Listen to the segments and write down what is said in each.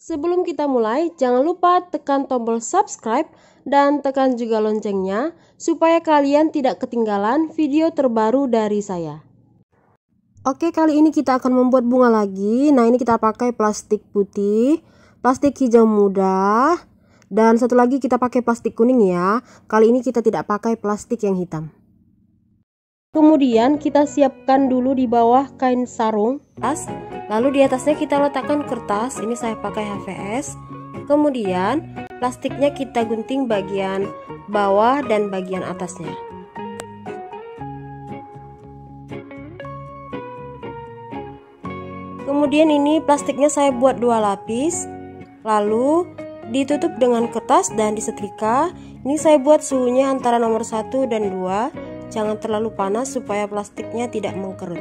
Sebelum kita mulai, jangan lupa tekan tombol subscribe dan tekan juga loncengnya supaya kalian tidak ketinggalan video terbaru dari saya. Oke, kali ini kita akan membuat bunga lagi. Nah, ini kita pakai plastik putih, plastik hijau muda, dan satu lagi kita pakai plastik kuning ya. Kali ini kita tidak pakai plastik yang hitam. Kemudian kita siapkan dulu di bawah kain sarung tas, lalu di atasnya kita letakkan kertas. Ini saya pakai HVS. Kemudian plastiknya kita gunting bagian bawah dan bagian atasnya. Kemudian ini plastiknya saya buat 2 lapis, lalu ditutup dengan kertas dan disetrika. Ini saya buat suhunya antara nomor 1 dan 2. Jangan terlalu panas supaya plastiknya tidak mengkerut.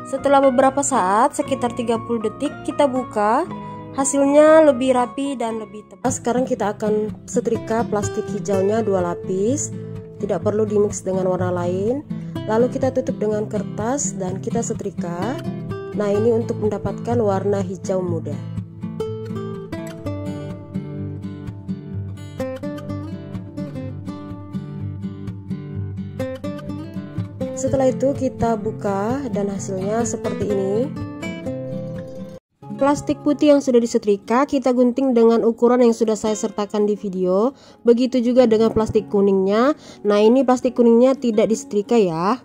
Setelah beberapa saat, sekitar 30 detik, kita buka. Hasilnya lebih rapi dan lebih tebal. Sekarang kita akan setrika plastik hijaunya 2 lapis. Tidak perlu dimix dengan warna lain. Lalu kita tutup dengan kertas dan kita setrika. Nah, ini untuk mendapatkan warna hijau muda. Setelah itu kita buka dan hasilnya seperti ini. Plastik putih yang sudah disetrika kita gunting dengan ukuran yang sudah saya sertakan di video. Begitu juga dengan plastik kuningnya. Nah, ini plastik kuningnya tidak disetrika ya.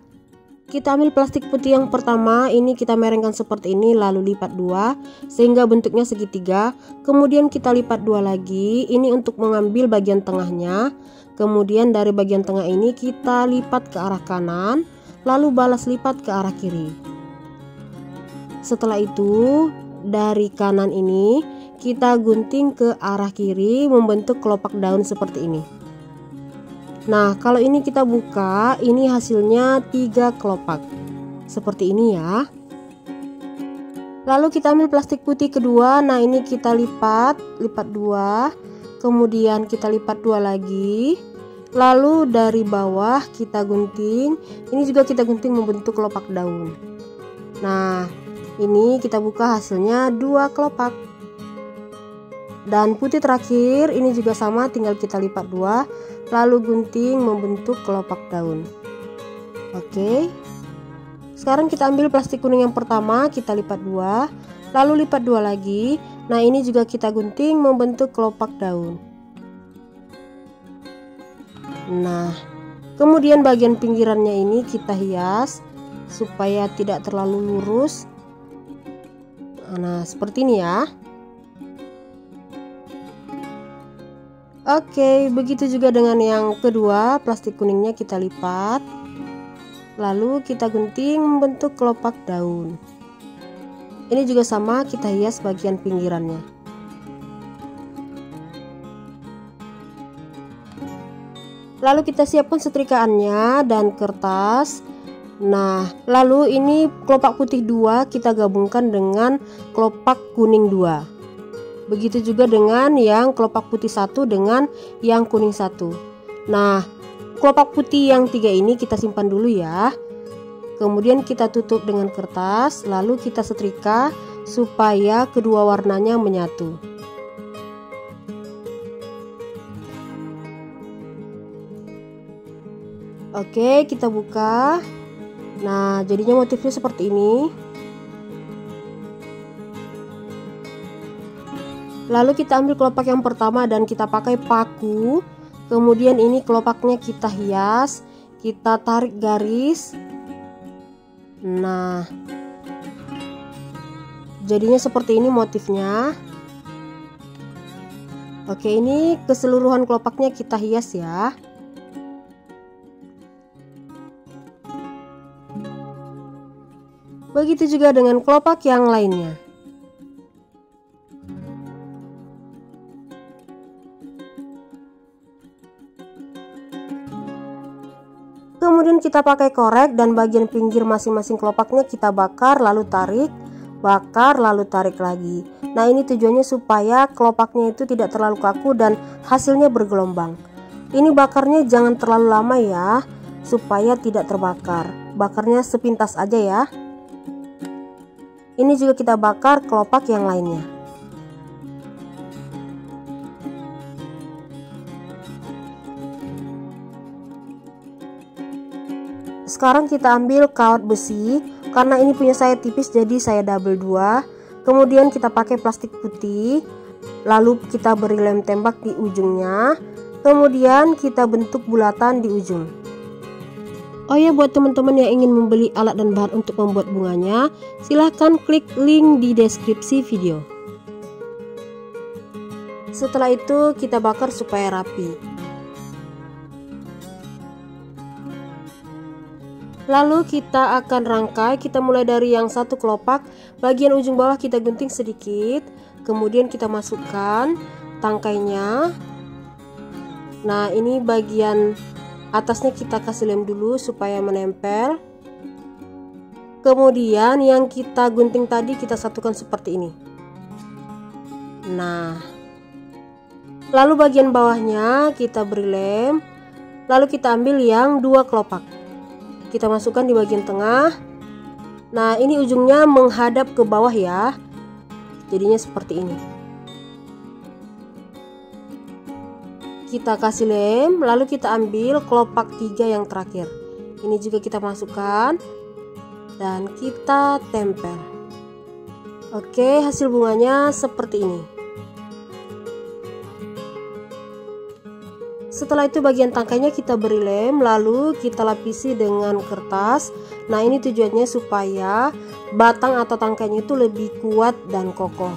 Kita ambil plastik putih yang pertama, ini kita miringkan seperti ini, lalu lipat 2 sehingga bentuknya segitiga. Kemudian kita lipat 2 lagi, ini untuk mengambil bagian tengahnya. Kemudian dari bagian tengah ini kita lipat ke arah kanan, lalu balas lipat ke arah kiri. Setelah itu dari kanan ini kita gunting ke arah kiri membentuk kelopak daun seperti ini. Nah, kalau ini kita buka, ini hasilnya 3 kelopak seperti ini ya. Lalu kita ambil plastik putih kedua. Nah, ini kita lipat 2, kemudian kita lipat 2 lagi, lalu dari bawah kita gunting. Ini juga kita gunting membentuk kelopak daun. Nah, ini kita buka, hasilnya 2 kelopak. Dan putih terakhir ini juga sama, tinggal kita lipat 2 lalu gunting membentuk kelopak daun. Oke. Sekarang kita ambil plastik kuning yang pertama, kita lipat 2 lalu lipat 2 lagi. Nah, ini juga kita gunting membentuk kelopak daun. Nah, kemudian bagian pinggirannya ini kita hias supaya tidak terlalu lurus. Nah, seperti ini ya. Oke, begitu juga dengan yang kedua, plastik kuningnya kita lipat, lalu kita gunting membentuk kelopak daun. Ini juga sama, kita hias bagian pinggirannya. Lalu kita siapkan setrikaannya dan kertas. Nah, lalu ini kelopak putih 2 kita gabungkan dengan kelopak kuning 2. Begitu juga dengan yang kelopak putih 1 dengan yang kuning 1. Nah, kelopak putih yang 3 ini kita simpan dulu ya. Kemudian kita tutup dengan kertas, lalu kita setrika supaya kedua warnanya menyatu. Oke, kita buka. Nah, jadinya motifnya seperti ini. Lalu kita ambil kelopak yang pertama dan kita pakai paku. Kemudian ini kelopaknya kita hias, kita tarik garis. Nah, jadinya seperti ini motifnya. Oke, ini keseluruhan kelopaknya kita hias ya. Begitu juga dengan kelopak yang lainnya. Kemudian kita pakai korek dan bagian pinggir masing-masing kelopaknya kita bakar lalu tarik, bakar lalu tarik lagi. Nah, ini tujuannya supaya kelopaknya itu tidak terlalu kaku dan hasilnya bergelombang. Ini bakarnya jangan terlalu lama ya, supaya tidak terbakar. Bakarnya sepintas aja ya. Ini juga kita bakar kelopak yang lainnya. Sekarang kita ambil kawat besi. Karena ini punya saya tipis, jadi saya double 2. Kemudian kita pakai plastik putih. Lalu kita beri lem tembak di ujungnya. Kemudian kita bentuk bulatan di ujung. Oh ya, buat teman-teman yang ingin membeli alat dan bahan untuk membuat bunganya, silahkan klik link di deskripsi video. Setelah itu kita bakar supaya rapi. Lalu kita akan rangkai. Kita mulai dari yang satu kelopak, bagian ujung bawah kita gunting sedikit, kemudian kita masukkan tangkainya. Nah, ini bagian atasnya kita kasih lem dulu supaya menempel. Kemudian yang kita gunting tadi kita satukan seperti ini. Nah, lalu bagian bawahnya kita beri lem. Lalu kita ambil yang dua kelopak, kita masukkan di bagian tengah. Nah, ini ujungnya menghadap ke bawah ya, jadinya seperti ini. Kita kasih lem, lalu kita ambil kelopak 3 yang terakhir. Ini juga kita masukkan dan kita tempel. Oke, hasil bunganya seperti ini. Setelah itu bagian tangkainya kita beri lem, lalu kita lapisi dengan kertas. Nah, ini tujuannya supaya batang atau tangkainya itu lebih kuat dan kokoh.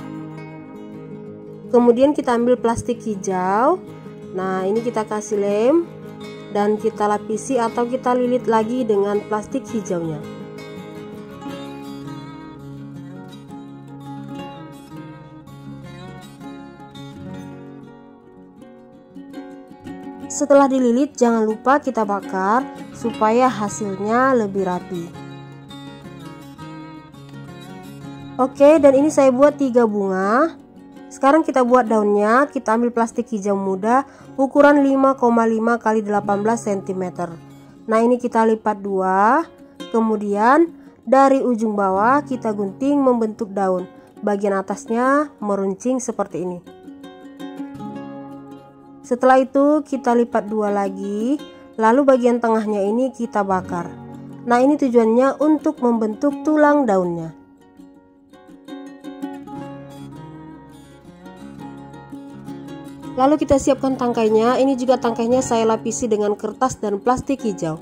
Kemudian kita ambil plastik hijau. Nah, ini kita kasih lem dan kita lapisi atau kita lilit lagi dengan plastik hijaunya. Setelah dililit, jangan lupa kita bakar supaya hasilnya lebih rapi. Oke, dan ini saya buat 3 bunga. Sekarang kita buat daunnya. Kita ambil plastik hijau muda ukuran 5,5 x 18 cm. Nah, ini kita lipat 2. Kemudian dari ujung bawah kita gunting membentuk daun. Bagian atasnya meruncing seperti ini. Setelah itu kita lipat 2 lagi. Lalu bagian tengahnya ini kita bakar. Nah, ini tujuannya untuk membentuk tulang daunnya. Lalu kita siapkan tangkainya. Ini juga tangkainya saya lapisi dengan kertas dan plastik hijau.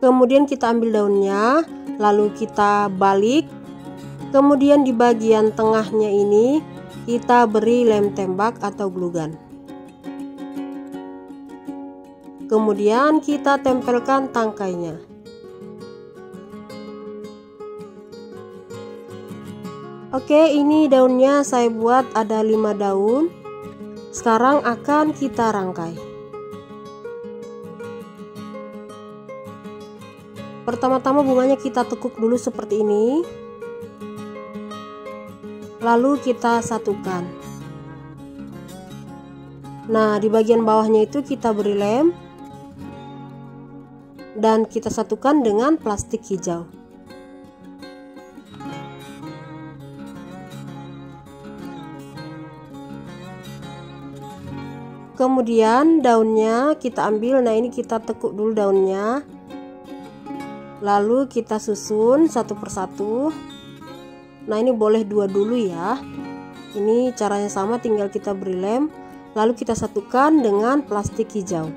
Kemudian kita ambil daunnya, lalu kita balik. Kemudian di bagian tengahnya ini kita beri lem tembak atau glue gun. Kemudian kita tempelkan tangkainya. Oke, ini daunnya saya buat ada 5 daun. Sekarang akan kita rangkai. Pertama-tama bunganya kita tekuk dulu seperti ini. Lalu kita satukan. Nah, di bagian bawahnya itu kita beri lem dan kita satukan dengan plastik hijau. Kemudian daunnya kita ambil. Nah, ini kita tekuk dulu daunnya, lalu kita susun satu persatu. Nah, ini boleh 2 dulu ya. Ini caranya sama, tinggal kita beri lem lalu kita satukan dengan plastik hijau.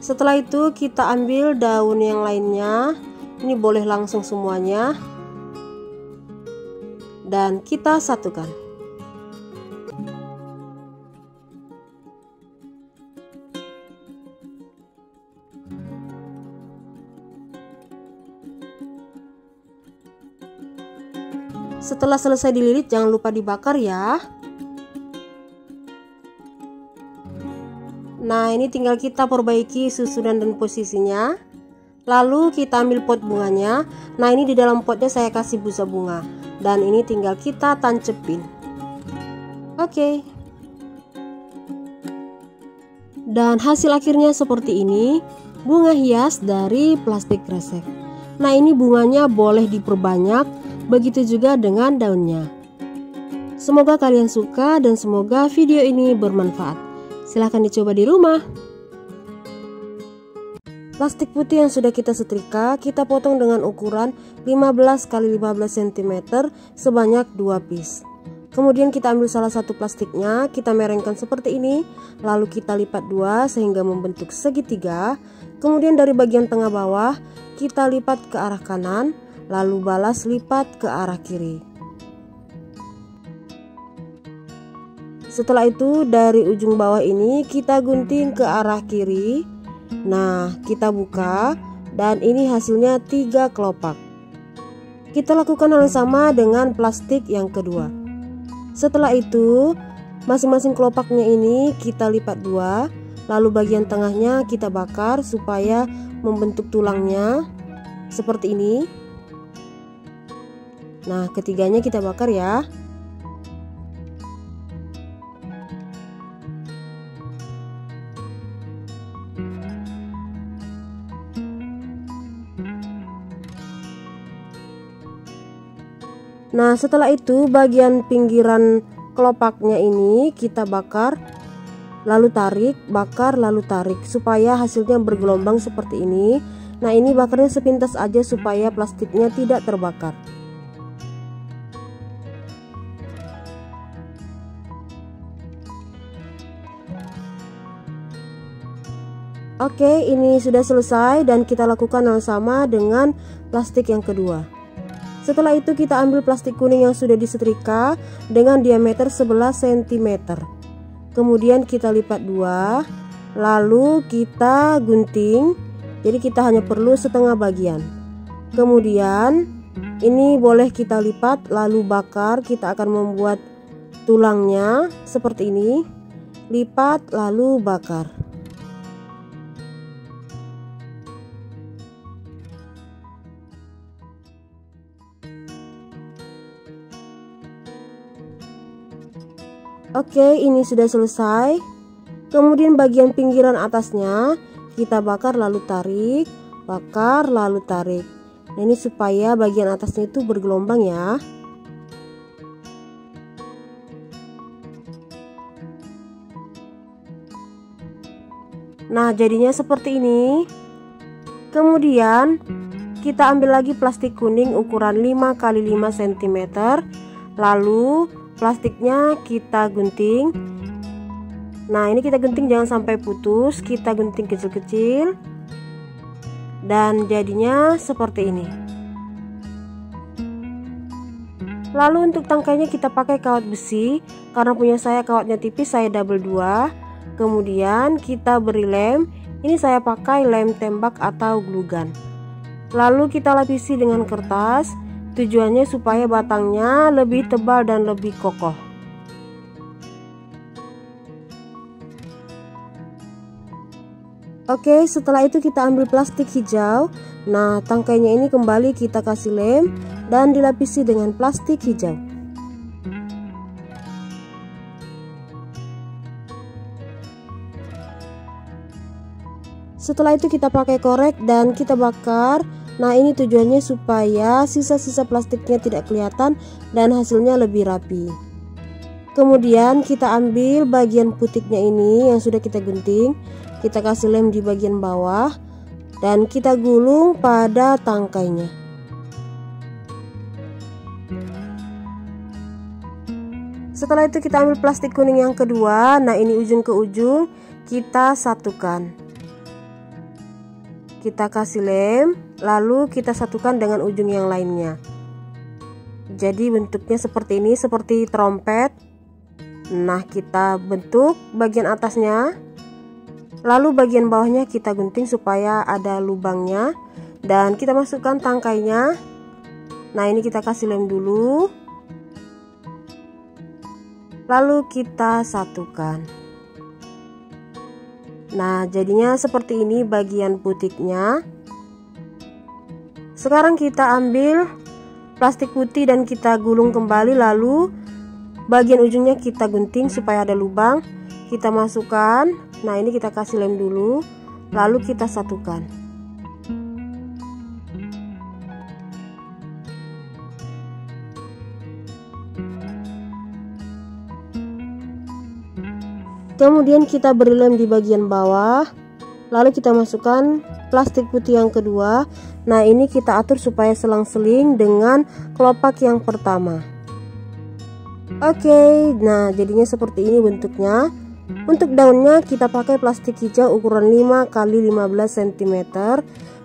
Setelah itu kita ambil daun yang lainnya. Ini boleh langsung semuanya dan kita satukan. Setelah selesai dililit, jangan lupa dibakar ya. Nah, ini tinggal kita perbaiki susunan dan posisinya. Lalu kita ambil pot bunganya. Nah, ini di dalam potnya saya kasih busa bunga. Dan ini tinggal kita tancepin. Oke. Dan hasil akhirnya seperti ini, bunga hias dari plastik kresek. Nah, ini bunganya boleh diperbanyak, begitu juga dengan daunnya. Semoga kalian suka dan semoga video ini bermanfaat. Silahkan dicoba di rumah. Plastik putih yang sudah kita setrika, kita potong dengan ukuran 15 x 15 cm sebanyak 2 piece. Kemudian kita ambil salah satu plastiknya, kita merengkan seperti ini, lalu kita lipat dua sehingga membentuk segitiga. Kemudian dari bagian tengah bawah, kita lipat ke arah kanan, lalu balas lipat ke arah kiri. Setelah itu dari ujung bawah ini kita gunting ke arah kiri. Nah, kita buka dan ini hasilnya 3 kelopak. Kita lakukan hal yang sama dengan plastik yang kedua. Setelah itu, masing-masing kelopaknya ini kita lipat dua, lalu bagian tengahnya kita bakar supaya membentuk tulangnya seperti ini. Nah, ketiganya kita bakar ya. Nah, setelah itu bagian pinggiran kelopaknya ini kita bakar, lalu tarik, bakar, lalu tarik supaya hasilnya bergelombang seperti ini. Nah, ini bakarnya sepintas aja supaya plastiknya tidak terbakar. Oke, ini sudah selesai dan kita lakukan hal sama dengan plastik yang kedua. Setelah itu kita ambil plastik kuning yang sudah disetrika dengan diameter 11 cm. Kemudian kita lipat dua, lalu kita gunting. Jadi kita hanya perlu setengah bagian. Kemudian ini boleh kita lipat lalu bakar. Kita akan membuat tulangnya seperti ini. Lipat lalu bakar. Oke, ini sudah selesai. Kemudian bagian pinggiran atasnya kita bakar lalu tarik, bakar lalu tarik. Nah, ini supaya bagian atasnya itu bergelombang ya. Nah, jadinya seperti ini. Kemudian kita ambil lagi plastik kuning ukuran 5 x 5 cm. Lalu plastiknya kita gunting. Nah, ini kita gunting jangan sampai putus, kita gunting kecil-kecil. Dan jadinya seperti ini. Lalu untuk tangkainya kita pakai kawat besi. Karena punya saya kawatnya tipis, saya double 2. Kemudian kita beri lem. Ini saya pakai lem tembak atau glue gun. Lalu kita lapisi dengan kertas. Tujuannya supaya batangnya lebih tebal dan lebih kokoh. Oke, setelah itu kita ambil plastik hijau. Nah, tangkainya ini kembali kita kasih lem dan dilapisi dengan plastik hijau. Setelah itu kita pakai korek dan kita bakar. Nah, ini tujuannya supaya sisa-sisa plastiknya tidak kelihatan dan hasilnya lebih rapi. Kemudian kita ambil bagian putiknya ini yang sudah kita gunting. Kita kasih lem di bagian bawah dan kita gulung pada tangkainya. Setelah itu kita ambil plastik kuning yang kedua. Nah, ini ujung ke ujung kita satukan. Kita kasih lem, lalu kita satukan dengan ujung yang lainnya. Jadi bentuknya seperti ini, seperti trompet. Nah, kita bentuk bagian atasnya, lalu bagian bawahnya kita gunting supaya ada lubangnya. Dan kita masukkan tangkainya. Nah, ini kita kasih lem dulu, lalu kita satukan. Nah, jadinya seperti ini bagian putiknya. Sekarang kita ambil plastik putih dan kita gulung kembali, lalu bagian ujungnya kita gunting supaya ada lubang. Kita masukkan. Nah, ini kita kasih lem dulu, lalu kita satukan. Kemudian kita beri lem di bagian bawah, lalu kita masukkan plastik putih yang kedua. Nah, ini kita atur supaya selang-seling dengan kelopak yang pertama. Oke, nah jadinya seperti ini bentuknya. Untuk daunnya kita pakai plastik hijau ukuran 5 x 15 cm.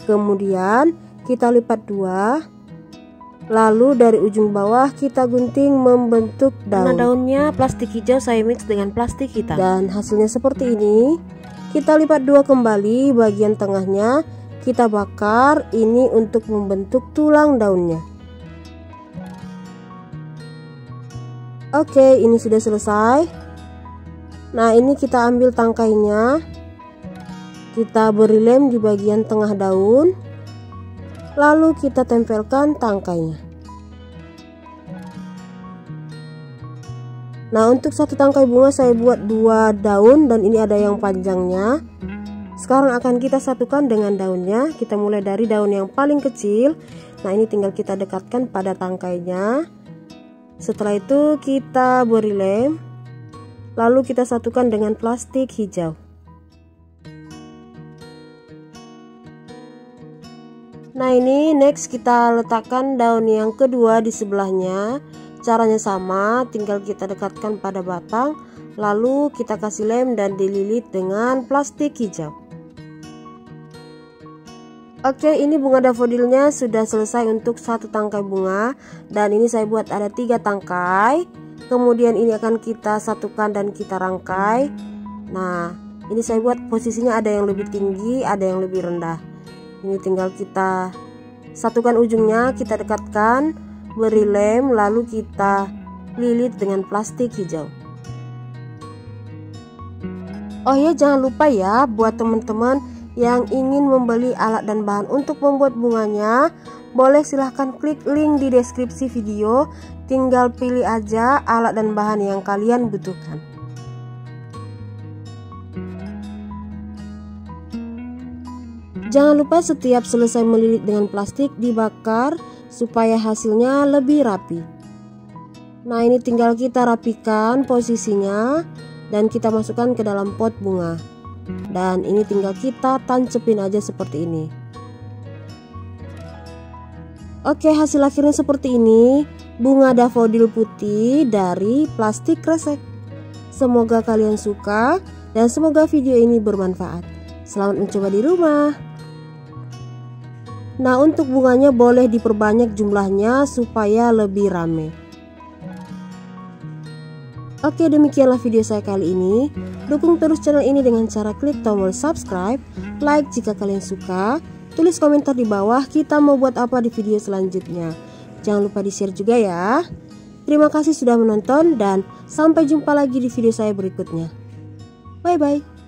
Kemudian kita lipat dua, lalu dari ujung bawah kita gunting membentuk daun. Nah, daunnya plastik hijau saya mix dengan plastik hitam dan hasilnya seperti ini. Kita lipat dua kembali, bagian tengahnya kita bakar, ini untuk membentuk tulang daunnya. Oke, ini sudah selesai. Nah, ini kita ambil tangkainya, kita beri lem di bagian tengah daun, lalu kita tempelkan tangkainya. Nah, untuk satu tangkai bunga saya buat 2 daun dan ini ada yang panjangnya. Sekarang akan kita satukan dengan daunnya. Kita mulai dari daun yang paling kecil. Nah, ini tinggal kita dekatkan pada tangkainya. Setelah itu kita beri lem, lalu kita satukan dengan plastik hijau. Nah, ini next kita letakkan daun yang kedua di sebelahnya. Caranya sama, tinggal kita dekatkan pada batang, lalu kita kasih lem dan dililit dengan plastik hijau. Oke, ini bunga dafodilnya sudah selesai untuk satu tangkai bunga, dan ini saya buat ada 3 tangkai. Kemudian ini akan kita satukan dan kita rangkai. Nah, ini saya buat posisinya ada yang lebih tinggi, ada yang lebih rendah. Ini tinggal kita satukan ujungnya, kita dekatkan, beri lem, lalu kita lilit dengan plastik hijau. Oh ya, jangan lupa ya, buat teman-teman yang ingin membeli alat dan bahan untuk membuat bunganya, boleh silahkan klik link di deskripsi video. Tinggal pilih aja alat dan bahan yang kalian butuhkan. Jangan lupa setiap selesai melilit dengan plastik dibakar supaya hasilnya lebih rapi. Nah, ini tinggal kita rapikan posisinya dan kita masukkan ke dalam pot bunga. Dan ini tinggal kita tancepin aja seperti ini. Oke, hasil akhirnya seperti ini, bunga dafodil putih dari plastik kresek. Semoga kalian suka dan semoga video ini bermanfaat. Selamat mencoba di rumah. Nah, untuk bunganya boleh diperbanyak jumlahnya supaya lebih rame. Oke, demikianlah video saya kali ini. Dukung terus channel ini dengan cara klik tombol subscribe, like jika kalian suka, tulis komentar di bawah kita mau buat apa di video selanjutnya. Jangan lupa di-share juga ya. Terima kasih sudah menonton dan sampai jumpa lagi di video saya berikutnya. Bye bye.